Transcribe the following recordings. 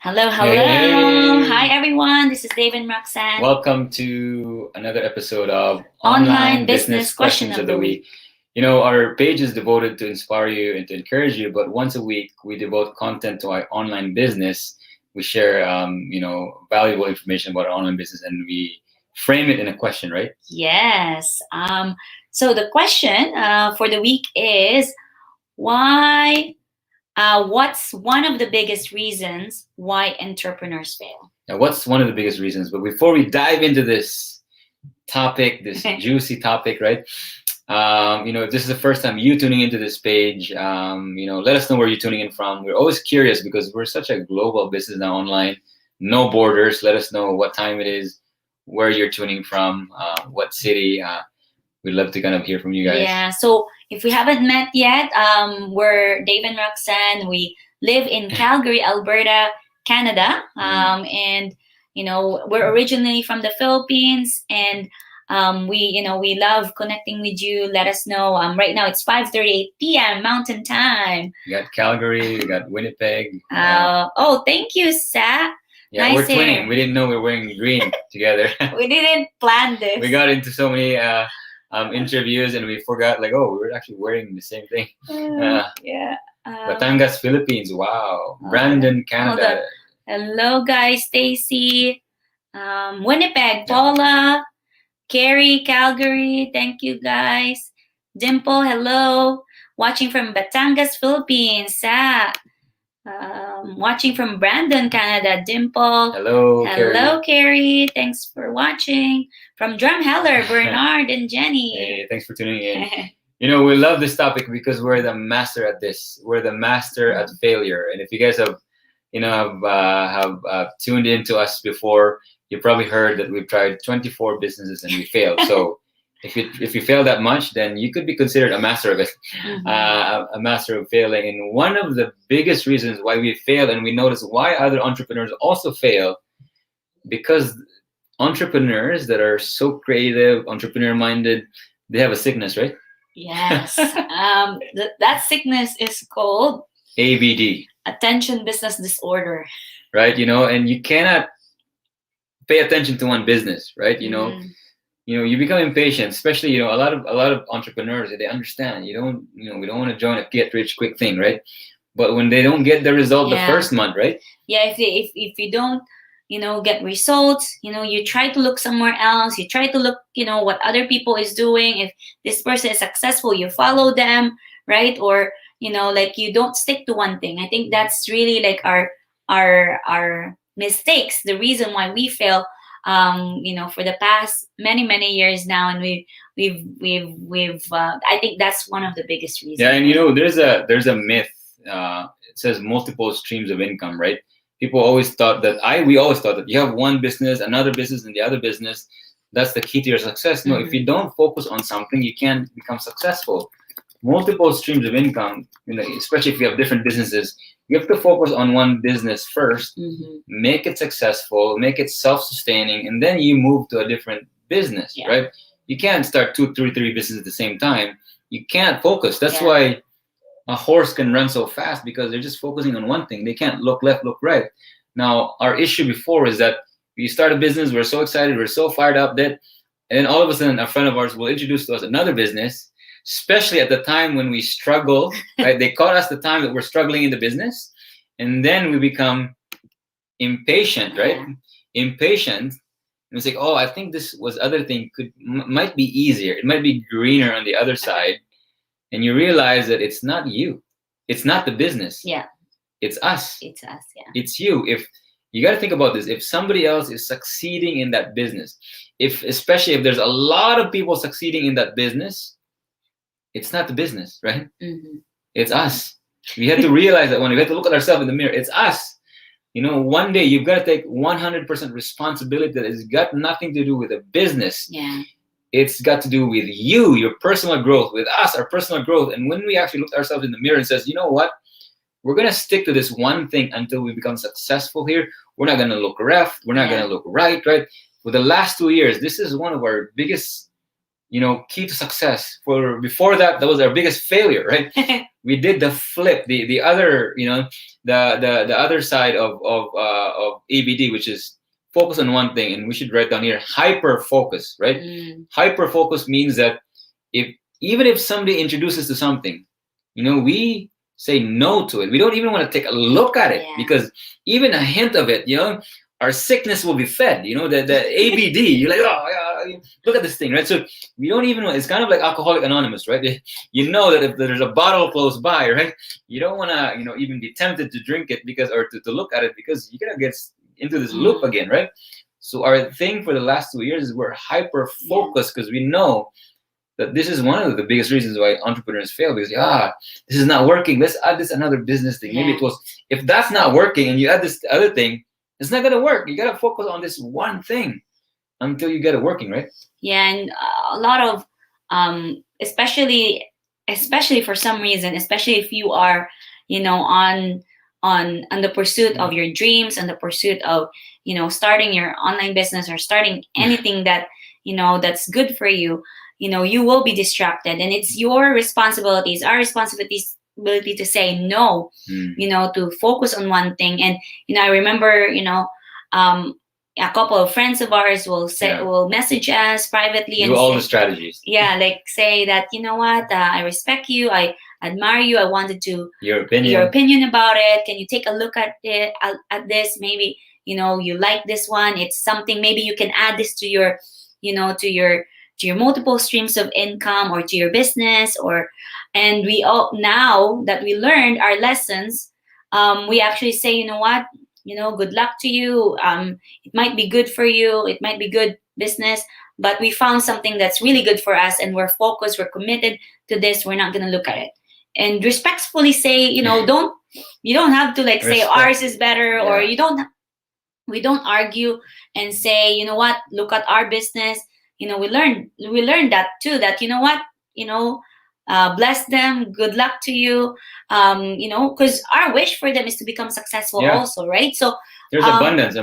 Hello, hello. Hey, Hi, everyone. This is Dave and Roxanne. welcome to another episode of Online Online Business Business Question Questions of of the the Week. Week. Our page is devoted to inspire you and to encourage you, but once a week we devote content to our online business. We share, valuable information about our online business and we frame it in a question, right? Yes. So the question for the week is why? What's one of the biggest reasons why entrepreneurs fail? Now, what's one of the biggest reasons? But before we dive into this topic, this juicy topic, right? If this is the first time you tuning into this page, let us know where you're tuning in from. We're always curious because we're such a global business now online. No borders. Let us know what time it is, where you're tuning from, what city. We'd love to kind of hear from you guys. Yeah. So if we haven't met yet, we're Dave and Roxanne. We live in Calgary, Alberta, Canada, and we're originally from the Philippines, and we love connecting with you. Let us know. Right now it's 5:38 p.m. Mountain Time. We got Calgary, we got Winnipeg. Oh, thank you, Sa. Yeah, nice we're twinning. hair. We didn't know we were wearing green together. We didn't plan this. We got into so many interviews and we forgot, we were actually wearing the same thing. Yeah. Batangas, Philippines. Wow. Brandon, Canada. Hello, guys. Stacy. Winnipeg, Paula. Carrie, Calgary. Thank you, guys. Dimple, hello. Watching from Batangas, Philippines. Sa. Watching from Brandon, Canada. Dimple. Hello, Hello, Carrie. Thanks for watching. From Drumheller, Bernard and Jenny. Hey, thanks for tuning in. We love this topic because we're the master at this. We're the master at failure. And if you guys have tuned into us before, you probably heard that we've tried 24 businesses and we failed. So if you fail that much, then you could be considered a master of it, a master of failing. And one of the biggest reasons why we fail, and we notice why other entrepreneurs also fail, because entrepreneurs that are so creative, entrepreneur-minded, they have a sickness, right? Yes. That sickness is called ABD. Attention Business Disorder. Right, and you cannot pay attention to one business, right? You become impatient, especially a lot of entrepreneurs. They understand we don't want to join a get rich quick thing, right? But when they don't get the result the first month, right? Yeah, if you don't get results, you try to look somewhere else. You try to look what other people is doing. If this person is successful, you follow them, right? Or you don't stick to one thing. I think that's really like our mistakes, the reason why we fail for the past many years now, and we've I think that's one of the biggest reasons. Yeah, and there's a myth. It says multiple streams of income, right? People always thought that we always thought that you have one business, another business, and the other business. That's the key to your success. No, if you don't focus on something, you can't become successful. Multiple streams of income, especially if you have different businesses, you have to focus on one business first, make it successful, make it self-sustaining, and then you move to a different business, right? You can't start 2, 3 businesses at the same time. You can't focus. That's why a horse can run so fast, because they're just focusing on one thing. They can't look left, look right. Now, our issue before is that we start a business, we're so excited, we're so fired up that, and then all of a sudden a friend of ours will introduce to us another business, especially at the time when we struggle, right? They caught us the time that we're struggling in the business, and then we become impatient, right? Impatient, and it's like, oh, I think this other thing might be easier. It might be greener on the other side, and you realize that it's not you, it's not the business. Yeah, it's us. It's us. Yeah, it's you. If you got to think about this, if somebody else is succeeding in that business, especially if there's a lot of people succeeding in that business, it's not the business, right? It's us. We have to realize that when we have to look at ourselves in the mirror, it's us. One day you've got to take 100% responsibility that has got nothing to do with the business. Yeah. It's got to do with you, your personal growth, with us, our personal growth. And when we actually look at ourselves in the mirror and says, you know what? We're going to stick to this one thing until we become successful here. We're not going to look left. We're not going to look right? For the last 2 years, this is one of our biggest key to success. For before that, that was our biggest failure, right? We did the flip, the other, the other side of ABD, which is focus on one thing. And we should write down here hyper focus, right? Hyper focus means that if even if somebody introduces to something, we say no to it. We don't even want to take a look at it, Yeah. because even a hint of it, our sickness will be fed. The ABD. You're like, oh yeah, look at this thing, right? So we don't even. It's kind of like Alcoholic Anonymous, right? You know that if there's a bottle close by, right, you don't want to, even be tempted to drink it or to look at it, because you're gonna get into this loop again, right? So our thing for the last 2 years is we're hyper focused, because we know that this is one of the biggest reasons why entrepreneurs fail, because this is not working. Let's add this another business thing. Maybe it was, if that's not working and you add this other thing, it's not gonna work. You gotta focus on this one thing until you get it working, right? Yeah, and a lot of especially for some reason, especially if you are, on the pursuit of your dreams and the pursuit of, starting your online business or starting anything that, that's good for you, you will be distracted, and it's your responsibilities, our responsibility to say no, to focus on one thing. And I remember, a couple of friends of ours will message us privately and do all say, the strategies. Yeah, like say that, what, I respect you, I admire you, I wanted to your opinion about it. Can you take a look at it, at this? Maybe you like this one. It's something, maybe you can add this to your, to your multiple streams of income, or to your business. And we all, now that we learned our lessons, we actually say, what, good luck to you. It might be good for you. It might be good business, but we found something that's really good for us, and we're focused. We're committed to this. We're not going to look at it, and respectfully say, you don't have to like say ours is better, or we don't argue and say, what, look at our business. We learned that too, that, what, bless them, good luck to you, because our wish for them is to become successful also, right? So there's abundance. I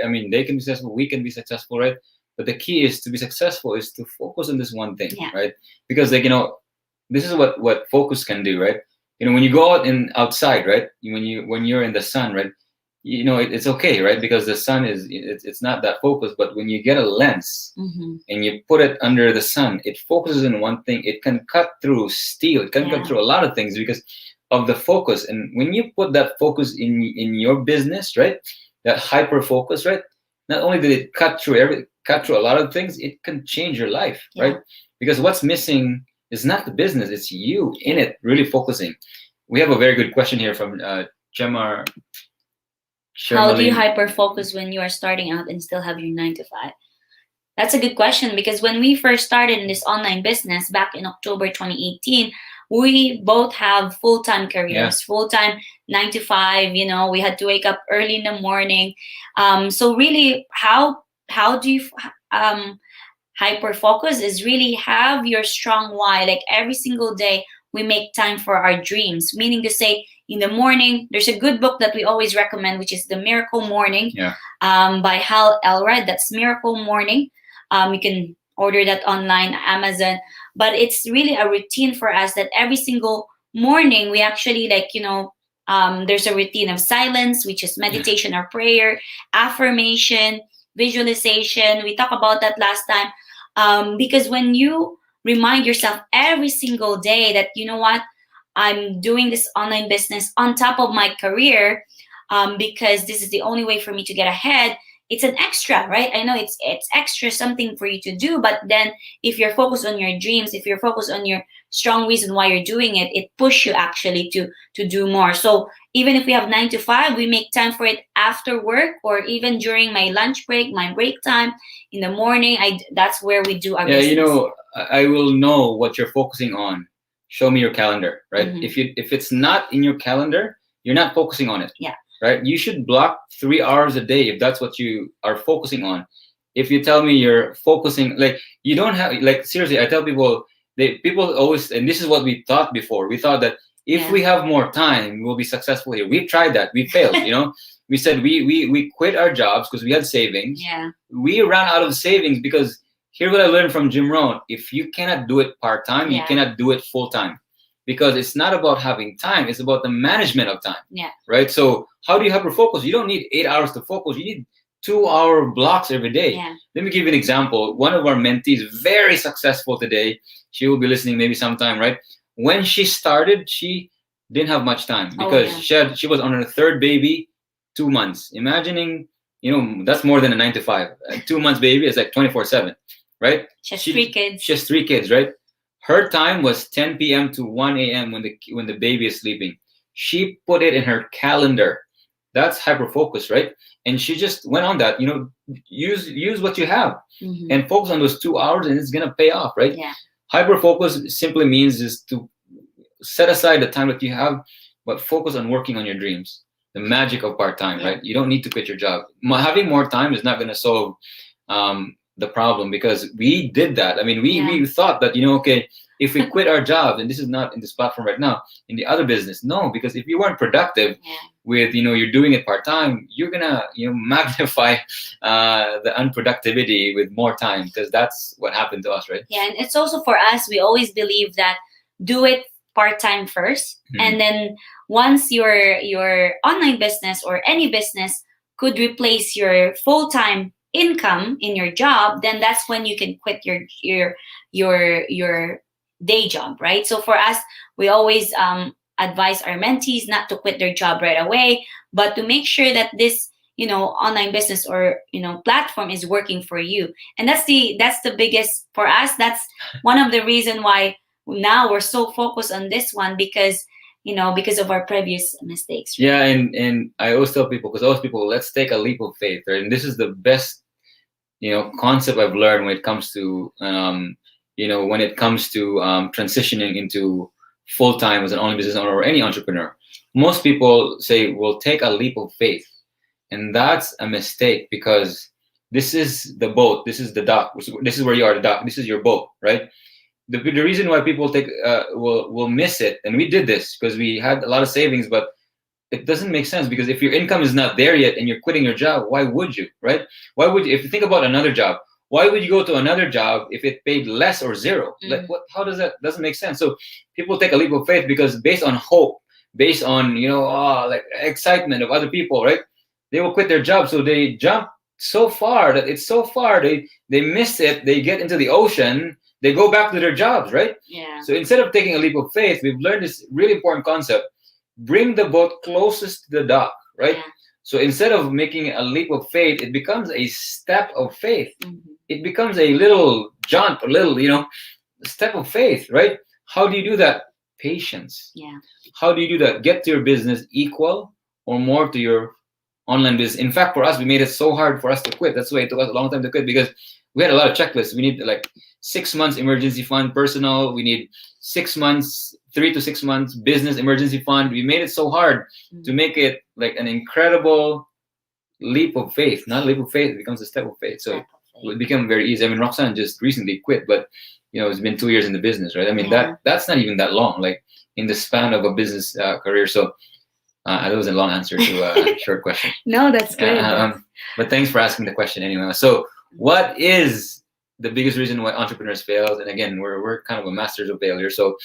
mean, they can be successful, we can be successful, right? But the key is to be successful is to focus on this one thing, right? Because this is what focus can do, right? When you go out outside, right? When you're in the sun, right? It's okay, right? Because the sun it's not that focused. But when you get a lens and you put it under the sun, it focuses on one thing. It can cut through steel. It can cut through a lot of things because of the focus. And when you put that focus in your business, right? That hyper focus, right? Not only did it cut through a lot of things, it can change your life, right? Because what's missing is not the business, it's you in it, really focusing. We have a very good question here from Gemma. How do you hyper focus when you are starting out and still have your 9 to 5? That's a good question, because when we first started in this online business back in October 2018, we both have full-time careers, full-time 9 to 5. We had to wake up early in the morning. So really, how do you hyper focus is really have your strong why. Like every single day, we make time for our dreams. Meaning to say, in the morning, there's a good book that we always recommend, which is The Miracle Morning by Hal Elrod. That's Miracle Morning. You can order that online, Amazon. But it's really a routine for us that every single morning we actually there's a routine of silence, which is meditation or prayer, affirmation, visualization. We talked about that last time. Because when you remind yourself every single day that, what, I'm doing this online business on top of my career, because this is the only way for me to get ahead. It's an extra, right? I know it's extra, something for you to do, but then if you're focused on your dreams, if you're focused on your strong reason why you're doing it, it pushes you actually to do more. So even if we have 9 to 5, we make time for it after work, or even during my lunch break, my break time in the morning. That's where we do our business. I will know what you're focusing on. Show me your calendar, right? If it's not in your calendar, you're not focusing on it. Right? You should block 3 hours a day if that's what you are focusing on. If you tell me you're focusing, you don't have, seriously, I tell people, people always, and this is what we thought before. We thought that if we have more time, we'll be successful here. We've tried that. We failed, We said we quit our jobs because we had savings. We ran out of savings because Here's what I learned from Jim Rohn: if you cannot do it part time, you Yeah. cannot do it full time, because it's not about having time; it's about the management of time. Yeah. Right. So how do you hyper focus? You don't need 8 hours to focus. You need 2 hour blocks every day. Yeah. Let me give you an example. One of our mentees, very successful today. She will be listening maybe sometime. Right. When she started, she didn't have much time Oh, because yeah. she was on her third baby, 2 months. Imagining, that's more than a 9 to 5. A 2 months baby is like 24/7, right? She has 3 kids. She has 3 kids, right? Her time was 10 p.m. to 1 a.m. when the baby is sleeping. She put it in her calendar. That's hyper focus, right? And she just went on that. Use what you have Mhm. and focus on those 2 hours, and it's gonna pay off, right? Yeah. Hyper focus simply means is to set aside the time that you have, but focus on working on your dreams. The magic of part time, Yeah. right? You don't need to quit your job. Having more time is not going to solve the problem, because we did that. I mean, we thought that, okay, if we quit our job, and this is not in this platform right now, in the other business, no, because if you weren't productive with, you're doing it part time, you're gonna, magnify the unproductivity with more time, because that's what happened to us, right? Yeah, and it's also for us. We always believe that do it part time first, and then once your online business or any business could replace your full time income in your job, then that's when you can quit your day job, right? So for us, we always advise our mentees not to quit their job right away, but to make sure that this online business or platform is working for you. And that's the biggest for us. That's one of the reason why now we're so focused on this one, because of our previous mistakes, right? Yeah, and I always tell people, because always people, let's take a leap of faith, right? And this is the best concept I've learned when it comes to transitioning into full time as an online business owner or any entrepreneur. Most people say, "We'll take a leap of faith," and that's a mistake, because this is the boat, this is the dock, this is where you are, the dock, this is your boat, right? The reason why people will miss it, and we did this because we had a lot of savings, but it doesn't make sense, because if your income is not there yet and you're quitting your job, why would you, right? Why would you, if you think about another job, why would you go to another job if it paid less or zero? Like, what? How does that? Doesn't make sense. So people take a leap of faith because based on hope, based on like excitement of other people, right? They will quit their job, so they jump so far that it's so far they miss it. They get into the ocean. They go back to their jobs, right? Yeah. So instead of taking a leap of faith, we've learned this really important concept: bring the boat closest to the dock, right? Yeah. So instead of making a leap of faith, it becomes a step of faith. It becomes a little jaunt, a little, step of faith, right? How do you do that? Patience. Yeah. How do you do that? Get to your business equal or more to your online business. In fact, for us, we made it so hard for us to quit. That's why it took us a long time to quit, because we had a lot of checklists. We need like 6 months emergency fund personal. We need 6 months, 3 to 6 months business emergency fund. We made it so hard to make it like an incredible leap of faith. Not a leap of faith, it becomes a step of faith. So it became very easy. I mean, Roxanne just recently quit, but it's been 2 years in the business, right? I mean, that's not even that long, like in the span of a business career. So that was a long answer to a short question. No, that's good. But thanks for asking the question anyway. So what is the biggest reason why entrepreneurs fail? And again, we're kind of a masters of failure. So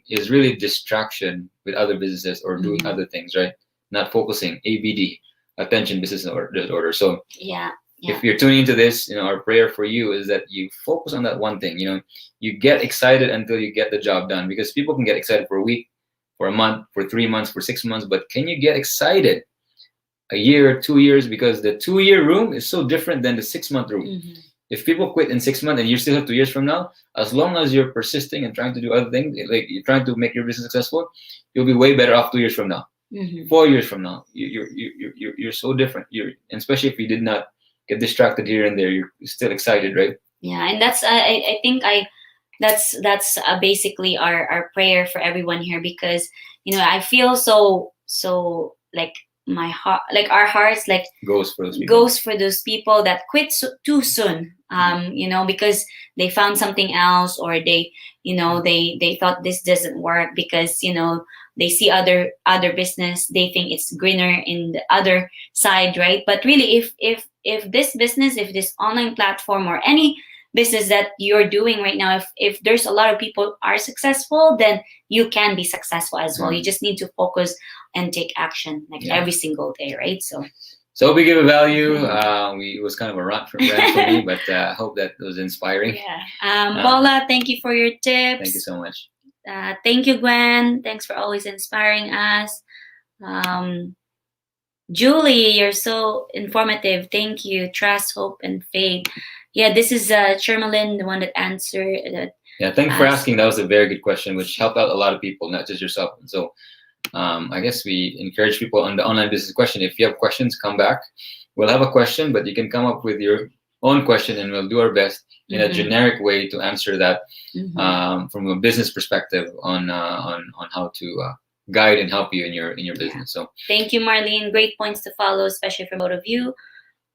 is really distraction with other businesses or doing other things, right? Not focusing, ABD, attention business disorder. So yeah. If you're tuning into this, our prayer for you is that you focus on that one thing. You get excited until you get the job done, because people can get excited for a week, for a month, for 3 months, for 6 months, but can you get excited a year, 2 years? Because the 2-year room is so different than the 6-month room. If people quit in 6 months and you still have 2 years from now, as long as you're persisting and trying to do other things, like you're trying to make your business successful, you'll be way better off 2 years from now. 4 years from now, you're so different. And especially if you did not get distracted here and there, you're still excited, right? Yeah, and that's I think that's basically our prayer for everyone here, because I feel so like my heart, like our hearts, like goes for those people that quit too soon, because they found something else, or they they thought this doesn't work, because they see other business, they think it's greener in the other side, right? But really, if this business, if this online platform or any business that you're doing right now, if there's a lot of people are successful, then you can be successful as well. You just need to focus and take action like every single day, right? So we give a value. It was kind of a rant for me, but I hope that was inspiring. Paula, thank you for your tips. Thank you so much. Thank you, Gwen. Thanks for always inspiring us. Julie, you're so informative. Thank you. Trust, hope, and faith. Yeah, this is Chermalyn, the one that answered that. Yeah, thanks for asking. That was a very good question, which helped out a lot of people, not just yourself. And so I guess we encourage people on the online business question. If you have questions, come back. We'll have a question, but you can come up with your own question, and we'll do our best in a generic way to answer that from a business perspective on how to guide and help you in your business. So thank you, Marlene. Great points to follow, especially for both of you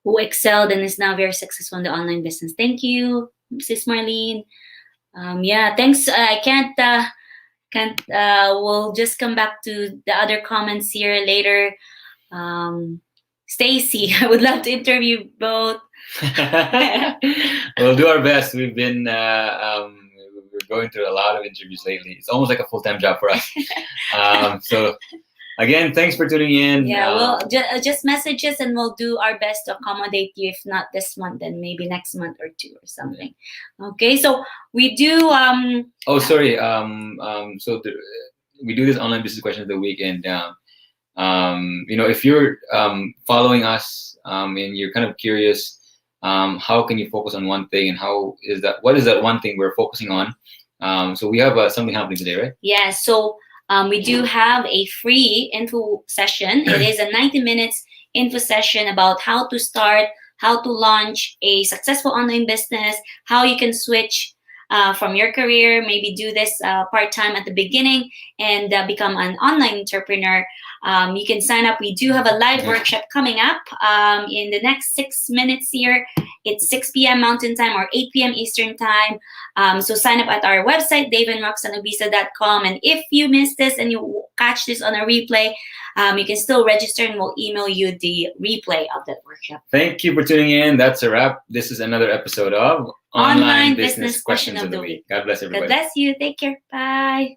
who excelled and is now very successful in the online business. Thank you, Sis Marlene. Thanks. I can't. We'll just come back to the other comments here later. Stacy, I would love to interview both. We'll do our best. We've been we're going through a lot of interviews lately. It's almost like a full-time job for us. So again, thanks for tuning in. Well, just message us and we'll do our best to accommodate you. If not this month, then maybe next month or two or something. Okay, so we do. We do this online business question of the week, and if you're following us and you're kind of curious, how can you focus on one thing, and what is that one thing we're focusing on? So we have something happening today, right? Yeah. So we do have a free info session. It is a 90 minutes info session about how to start, how to launch a successful online business, how you can switch from your career, maybe do this part-time at the beginning and become an online entrepreneur. You can sign up. We do have a live workshop coming up in the next 6 minutes here. It's 6 p.m. Mountain Time or 8 p.m. Eastern Time. So sign up at our website, daveandroxanabisa.com. And if you missed this and you catch this on a replay, you can still register and we'll email you the replay of that workshop. Thank you for tuning in. That's a wrap. This is another episode of Online Business Question of the Week. God bless everybody. God bless you. Take care. Bye.